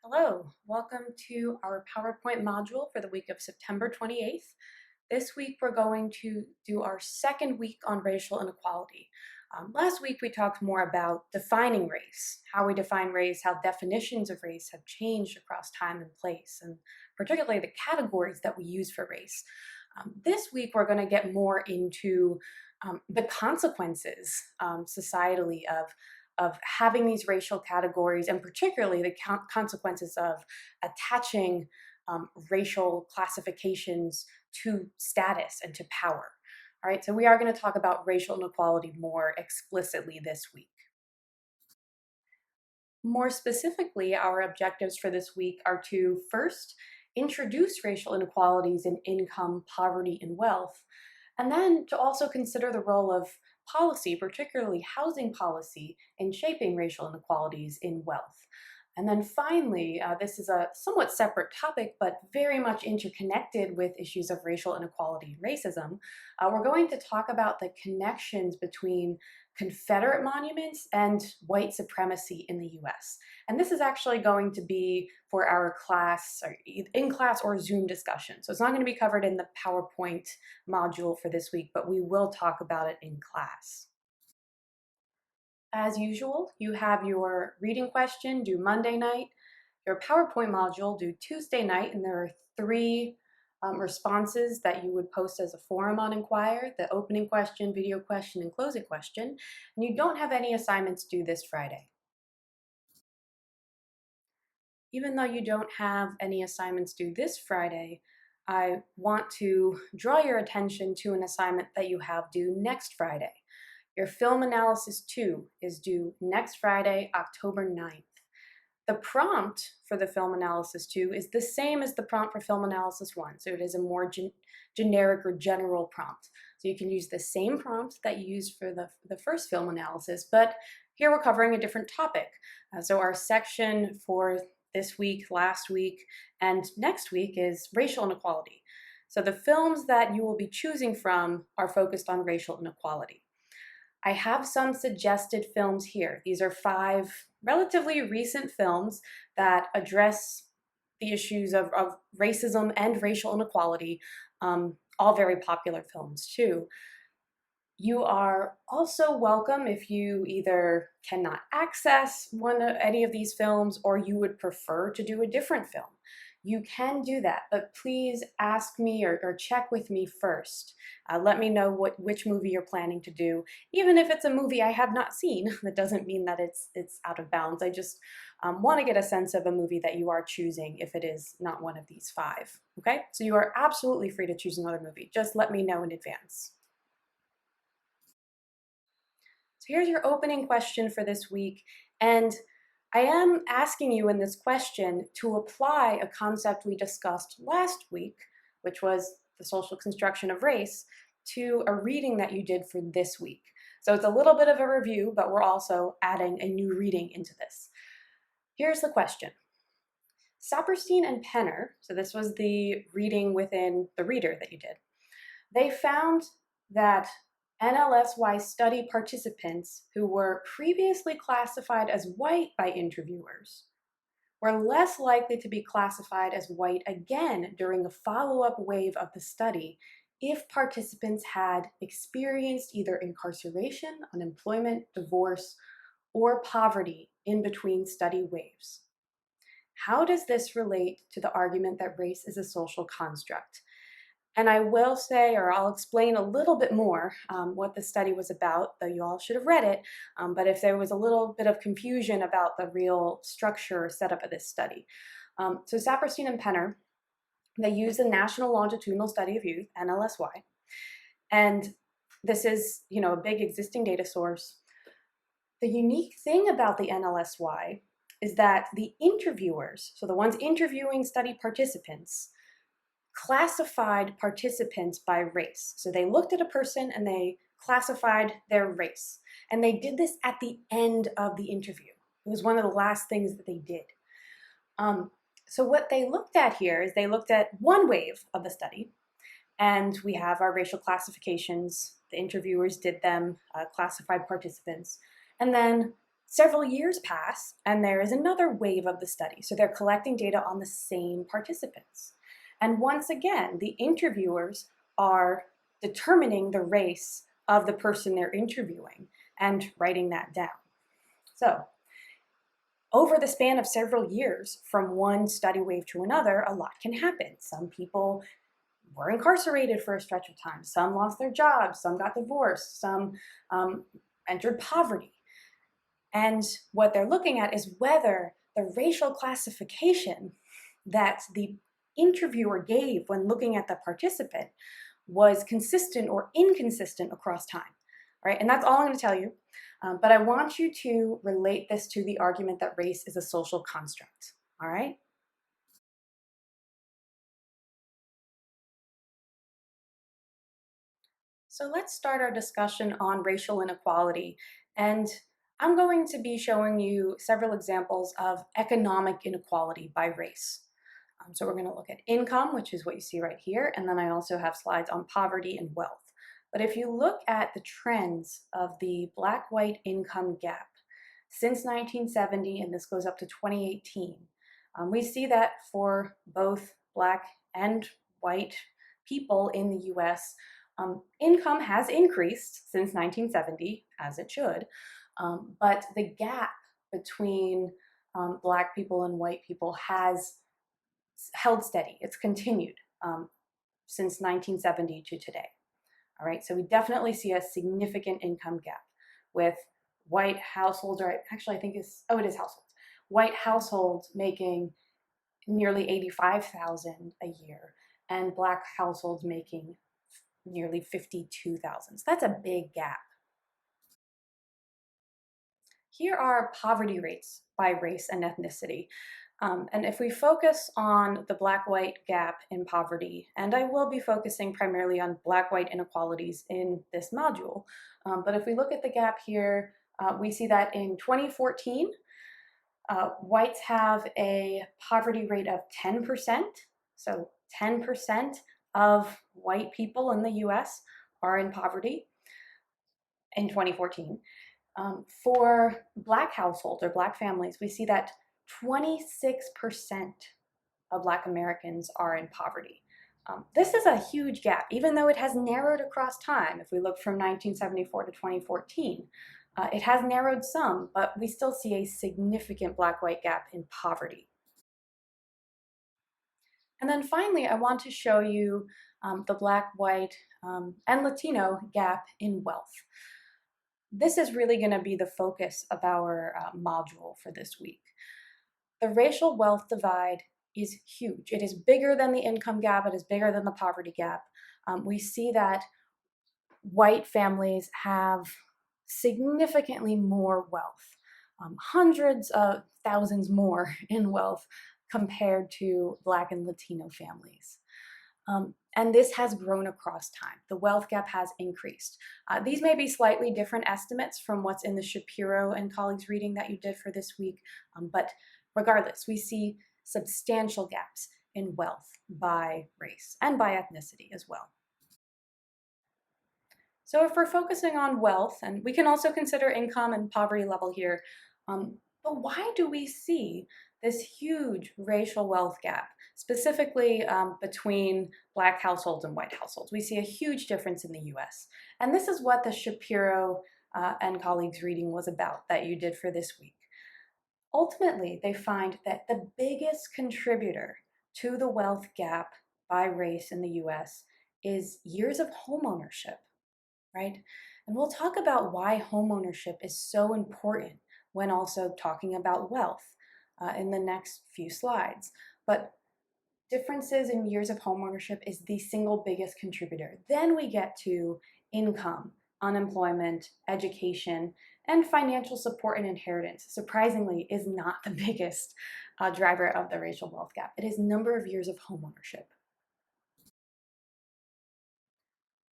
Hello, welcome to our PowerPoint module for the week of September 28th. This week we're going to do our second week on racial inequality. Last week we talked more about defining race, how we define race, how definitions of race have changed across time and place, and particularly the categories that we use for race. This week we're going to get more into the consequences societally of having these racial categories, and particularly the consequences of attaching racial classifications to status and to power. All right, so we are going to talk about racial inequality more explicitly this week. More specifically, our objectives for this week are to first introduce racial inequalities in income, poverty, and wealth, and then to also consider the role of policy, particularly housing policy, in shaping racial inequalities in wealth. And then finally, this is a somewhat separate topic, but very much interconnected with issues of racial inequality and racism. We're going to talk about the connections between Confederate monuments and white supremacy in the US. And this is actually going to be for our class, or in class or Zoom discussion. So it's not going to be covered in the PowerPoint module for this week, but we will talk about it in class. As usual, you have your reading question due Monday night, your PowerPoint module due Tuesday night, and there are three responses that you would post as a forum on Inquire: the opening question, video question, and closing question. And you don't have any assignments due this Friday. Even though you don't have any assignments due this Friday, I want to draw your attention to an assignment that you have due next Friday. Your Film Analysis 2 is due next Friday, October 9th. The prompt for the Film Analysis 2 is the same as the prompt for Film Analysis 1, so it is a more generic or general prompt. So you can use the same prompt that you used for the first film analysis, but here we're covering a different topic. So our section for this week, last week, and next week is racial inequality. So the films that you will be choosing from are focused on racial inequality. I have some suggested films here. These are 5 relatively recent films that address the issues of racism and racial inequality, all very popular films too. You are also welcome if you either cannot access any of these films or you would prefer to do a different film. You can do that, but please ask me or check with me first. Let me know which movie you're planning to do. Even if it's a movie I have not seen, that doesn't mean that it's out of bounds. I just want to get a sense of a movie that you are choosing if it is not one of these 5. Okay, so you are absolutely free to choose another movie. Just let me know in advance. So here's your opening question for this week, and I am asking you in this question to apply a concept we discussed last week, which was the social construction of race, to a reading that you did for this week. So it's a little bit of a review, but we're also adding a new reading into this. Here's the question. Saperstein and Penner, so this was the reading within the reader that you did, they found that NLSY study participants who were previously classified as white by interviewers were less likely to be classified as white again during the follow-up wave of the study if participants had experienced either incarceration, unemployment, divorce, or poverty in between study waves. How does this relate to the argument that race is a social construct? And I will say, or I'll explain a little bit more what the study was about, though you all should have read it, but if there was a little bit of confusion about the real structure or setup of this study. So Saperstein and Penner, they use the National Longitudinal Study of Youth, NLSY, and this is, a big existing data source. The unique thing about the NLSY is that the interviewers, so the ones interviewing study participants, classified participants by race. So they looked at a person and they classified their race. And they did this at the end of the interview. It was one of the last things that they did. So what they looked at here is they looked at one wave of the study, and we have our racial classifications. The interviewers did them, classified participants. And then Several years pass, and there is another wave of the study. So they're collecting data on the same participants. And once again, the interviewers are determining the race of the person they're interviewing and writing that down. So over the span of several years, from one study wave to another, a lot can happen. Some people were incarcerated for a stretch of time. Some lost their jobs. Some got divorced. Some entered poverty. And what they're looking at is whether the racial classification that the interviewer gave when looking at the participant was consistent or inconsistent across time. Right? And that's all I'm going to tell you. But I want you to relate this to the argument that race is a social construct. All right? So let's start our discussion on racial inequality. And I'm going to be showing you several examples of economic inequality by race. So we're going to look at income, which is what you see right here, and then I also have slides on poverty and wealth. But if you look at the trends of the Black-white income gap since 1970, and this goes up to 2018, we see that for both Black and white people in the US, income has increased since 1970, as it should, but the gap between Black people and white people has held steady. It's continued since 1970 to today. All right, so we definitely see a significant income gap with white households, or actually I think it is households. White households making nearly $85,000 a year, and Black households making nearly $52,000. So that's a big gap. Here are poverty rates by race and ethnicity. And if we focus on the Black-white gap in poverty, and I will be focusing primarily on Black-white inequalities in this module, but if we look at the gap here, we see that in 2014, whites have a poverty rate of 10%. So 10% of white people in the US are in poverty in 2014. For Black households or Black families, we see that 26% of Black Americans are in poverty. This is a huge gap, even though it has narrowed across time. If we look from 1974 to 2014, it has narrowed some, but we still see a significant Black-white gap in poverty. And then finally, I want to show you the Black, white, and Latino gap in wealth. This is really going to be the focus of our module for this week. The racial wealth divide is huge. It is bigger than the income gap. It is bigger than the poverty gap. We see that white families have significantly more wealth, hundreds of thousands more in wealth compared to Black and Latino families. And this has grown across time. The wealth gap has increased. These may be slightly different estimates from what's in the Shapiro and colleagues reading that you did for this week, but regardless, we see substantial gaps in wealth by race and by ethnicity as well. So if we're focusing on wealth, and we can also consider income and poverty level here, but why do we see this huge racial wealth gap, specifically between Black households and white households? We see a huge difference in the US. And this is what the Shapiro and colleagues reading was about that you did for this week. Ultimately, they find that the biggest contributor to the wealth gap by race in the US is years of homeownership, right? And we'll talk about why homeownership is so important when also talking about wealth in the next few slides. But differences in years of homeownership is the single biggest contributor. Then we get to income, unemployment, education, and financial support and inheritance. Surprisingly, is not the biggest driver of the racial wealth gap. It is number of years of homeownership.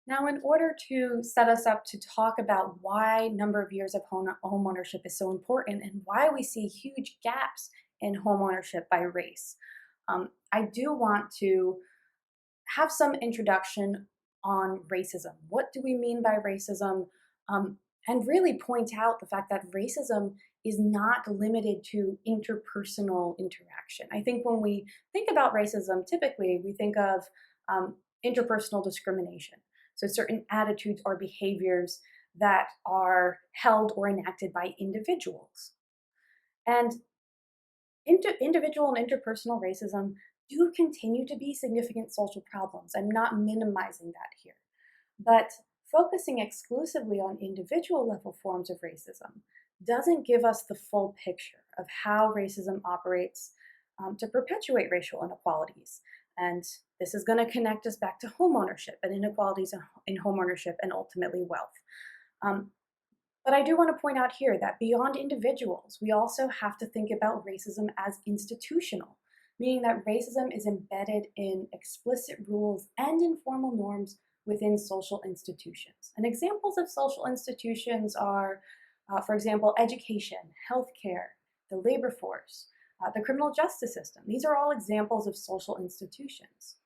Now, in order to set us up to talk about why number of years of homeownership is so important and why we see huge gaps in homeownership by race, I do want to have some introduction on racism. What do we mean by racism? And really point out the fact that racism is not limited to interpersonal interaction. I think when we think about racism, typically we think of interpersonal discrimination. So certain attitudes or behaviors that are held or enacted by individuals. And individual and interpersonal racism do continue to be significant social problems. I'm not minimizing that here. But focusing exclusively on individual level forms of racism doesn't give us the full picture of how racism operates to perpetuate racial inequalities. And this is going to connect us back to homeownership and inequalities in homeownership and ultimately wealth. But I do want to point out here that beyond individuals, we also have to think about racism as institutional, meaning that racism is embedded in explicit rules and informal norms within social institutions. And examples of social institutions are, for example, education, healthcare, the labor force, the criminal justice system. These are all examples of social institutions.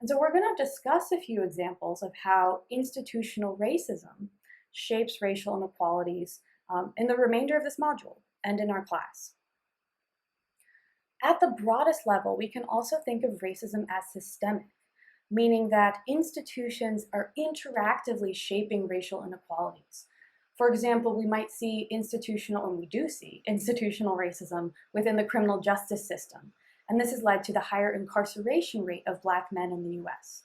And so we're going to discuss a few examples of how institutional racism shapes racial inequalities in the remainder of this module and in our class. At the broadest level, we can also think of racism as systemic, meaning that institutions are interactively shaping racial inequalities. For example, we might see institutional, and we do see institutional racism within the criminal justice system, and this has led to the higher incarceration rate of Black men in the US.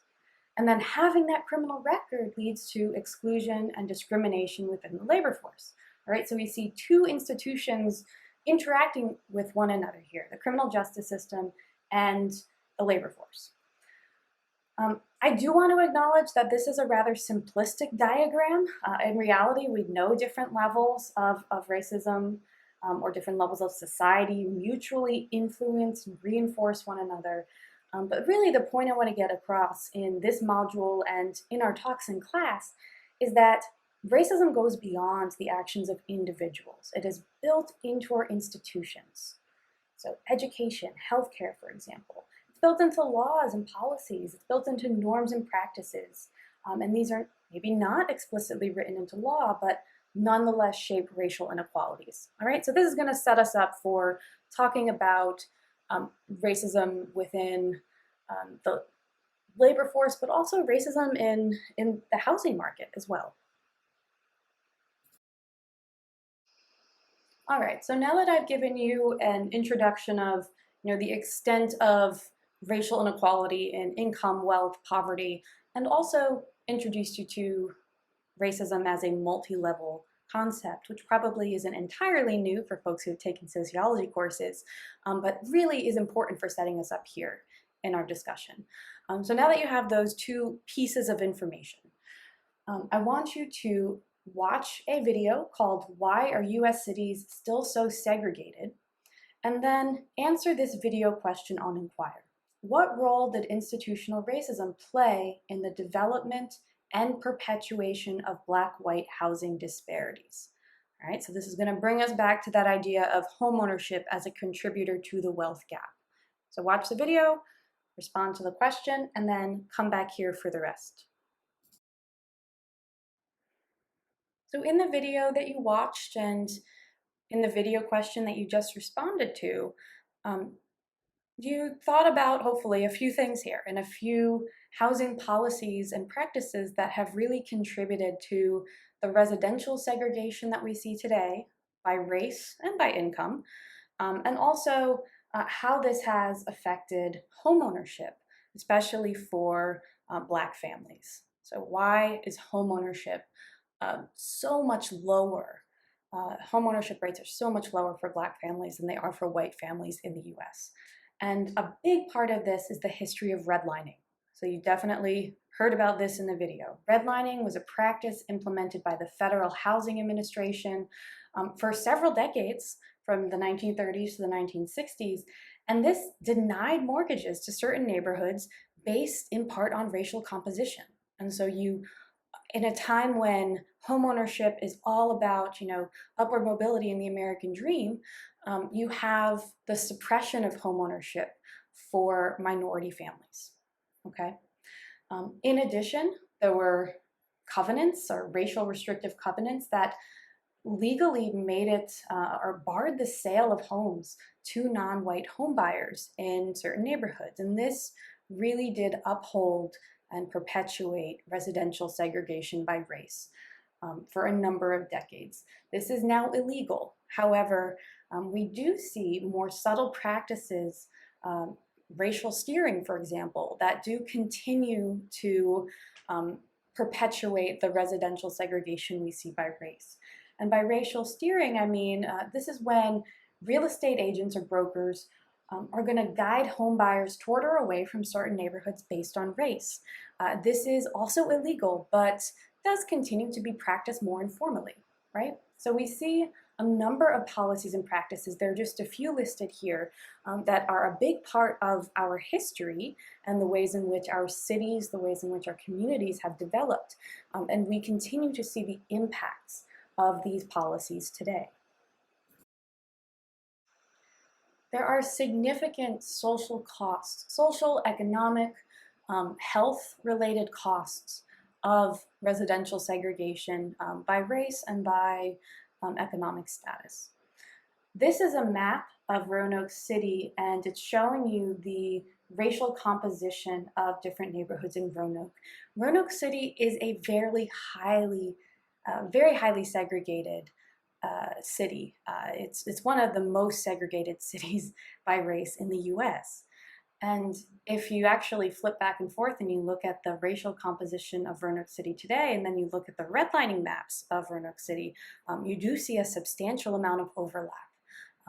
And then having that criminal record leads to exclusion and discrimination within the labor force. All right, so we see two institutions interacting with one another here, the criminal justice system and the labor force. I do want to acknowledge that this is a rather simplistic diagram. In reality, we know different levels of racism or different levels of society mutually influence and reinforce one another. But really the point I want to get across in this module and in our talks in class is that racism goes beyond the actions of individuals. It is built into our institutions. So education, healthcare, for example. It's built into laws and policies. It's built into norms and practices. And these are maybe not explicitly written into law, but nonetheless shape racial inequalities. All right, so this is going to set us up for talking about racism within the labor force, but also racism in the housing market as well. All right, so now that I've given you an introduction of the extent of racial inequality in income, wealth, poverty, and also introduced you to racism as a multi-level concept, which probably isn't entirely new for folks who have taken sociology courses, but really is important for setting us up here in our discussion. So now that you have those two pieces of information, I want you to watch a video called "Why Are US Cities Still So Segregated?" and then answer this video question on Inquire. What role did institutional racism play in the development and perpetuation of Black-white housing disparities? All right, so this is going to bring us back to that idea of homeownership as a contributor to the wealth gap. So watch the video, respond to the question, and then come back here for the rest. So in the video that you watched and in the video question that you just responded to, you thought about, hopefully, a few things here and a few housing policies and practices that have really contributed to the residential segregation that we see today by race and by income, and also how this has affected homeownership, especially for Black families. So why is homeownership so much lower? Homeownership rates are so much lower for Black families than they are for white families in the US. And a big part of this is the history of redlining. So you definitely heard about this in the video. Redlining was a practice implemented by the Federal Housing Administration for several decades, from the 1930s to the 1960s, and this denied mortgages to certain neighborhoods based in part on racial composition. And so in a time when homeownership is all about, upward mobility in the American dream, you have the suppression of homeownership for minority families, okay? In addition, there were covenants or racial restrictive covenants that legally made it or barred the sale of homes to non-white home buyers in certain neighborhoods. And this really did uphold and perpetuate residential segregation by race for a number of decades. This is now illegal. However, we do see more subtle practices, racial steering, for example, that do continue to perpetuate the residential segregation we see by race. And by racial steering, I mean, this is when real estate agents or brokers are going to guide home buyers toward or away from certain neighborhoods based on race. This is also illegal, but does continue to be practiced more informally, right? So we see a number of policies and practices, there are just a few listed here, that are a big part of our history and the ways in which our cities, the ways in which our communities have developed. And we continue to see the impacts of these policies today. There are significant social costs, social, economic, health-related costs of residential segregation by race and by economic status. This is a map of Roanoke City, and it's showing you the racial composition of different neighborhoods in Roanoke. Roanoke City is a very highly segregated city. It's one of the most segregated cities by race in the US. And if you actually flip back and forth and you look at the racial composition of Roanoke City today, and then you look at the redlining maps of Roanoke City, you do see a substantial amount of overlap.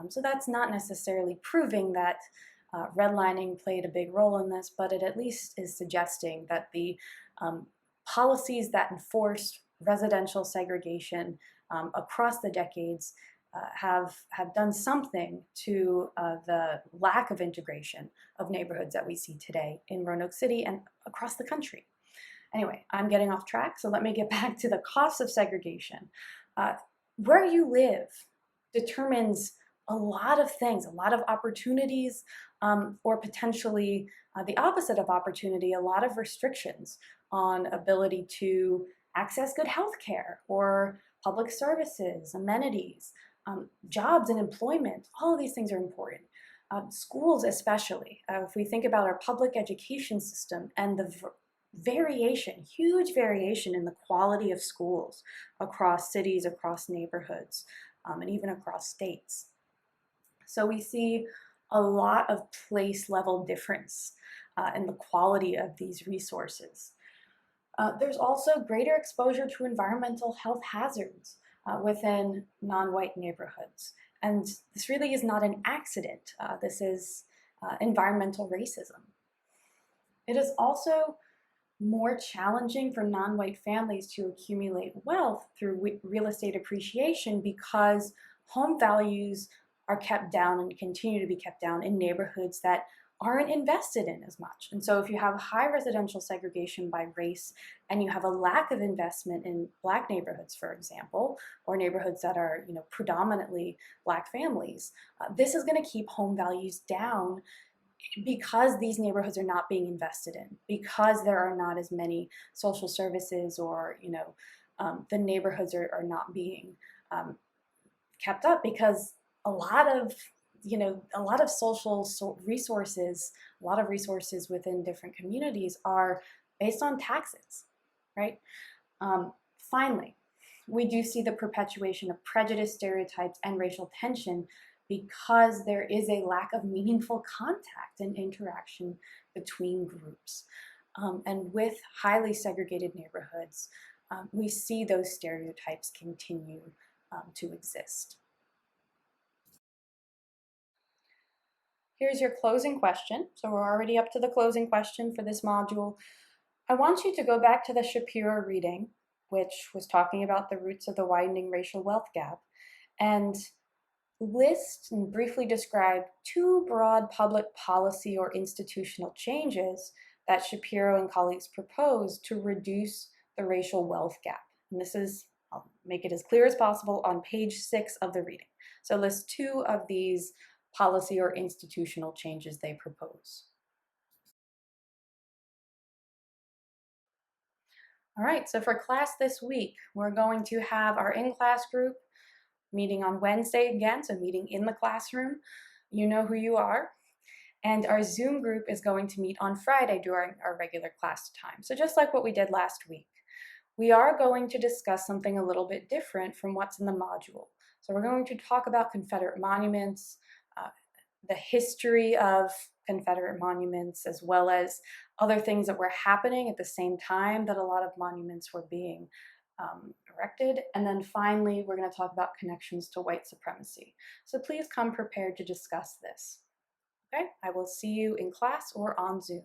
So that's not necessarily proving that redlining played a big role in this, but it at least is suggesting that the policies that enforced residential segregation across the decades have done something to the lack of integration of neighborhoods that we see today in Roanoke City and across the country. Anyway, I'm getting off track, so let me get back to the costs of segregation. Where you live determines a lot of things, a lot of opportunities, or potentially the opposite of opportunity, a lot of restrictions on ability to access good health care or public services, amenities, jobs and employment. All of these things are important. Schools especially, if we think about our public education system and the variation, huge variation in the quality of schools across cities, across neighborhoods, and even across states. So we see a lot of place level difference in the quality of these resources. There's also greater exposure to environmental health hazards within non-white neighborhoods. And this really is not an accident. This is environmental racism. It is also more challenging for non-white families to accumulate wealth through real estate appreciation because home values are kept down and continue to be kept down in neighborhoods that aren't invested in as much. And so if you have high residential segregation by race and you have a lack of investment in Black neighborhoods, for example, or neighborhoods that are predominantly Black families, this is going to keep home values down because these neighborhoods are not being invested in, because there are not as many social services, or the neighborhoods are not being kept up, because a lot of social resources, a lot of resources within different communities are based on taxes, right? Finally, we do see the perpetuation of prejudice, stereotypes, and racial tension because there is a lack of meaningful contact and interaction between groups. And with highly segregated neighborhoods, we see those stereotypes continue to exist. Here's your closing question. So we're already up to the closing question for this module. I want you to go back to the Shapiro reading, which was talking about the roots of the widening racial wealth gap, and list and briefly describe two broad public policy or institutional changes that Shapiro and colleagues proposed to reduce the racial wealth gap. And this is, I'll make it as clear as possible, on page 6 of the reading. So list two of these policy or institutional changes they propose. All right, so for class this week, we're going to have our in-class group meeting on Wednesday again, so meeting in the classroom. You know who you are. And our Zoom group is going to meet on Friday during our regular class time. So just like what we did last week. We are going to discuss something a little bit different from what's in the module. So we're going to talk about Confederate monuments, the history of Confederate monuments, as well as other things that were happening at the same time that a lot of monuments were being erected. And then finally, we're going to talk about connections to white supremacy. So please come prepared to discuss this. Okay, I will see you in class or on Zoom.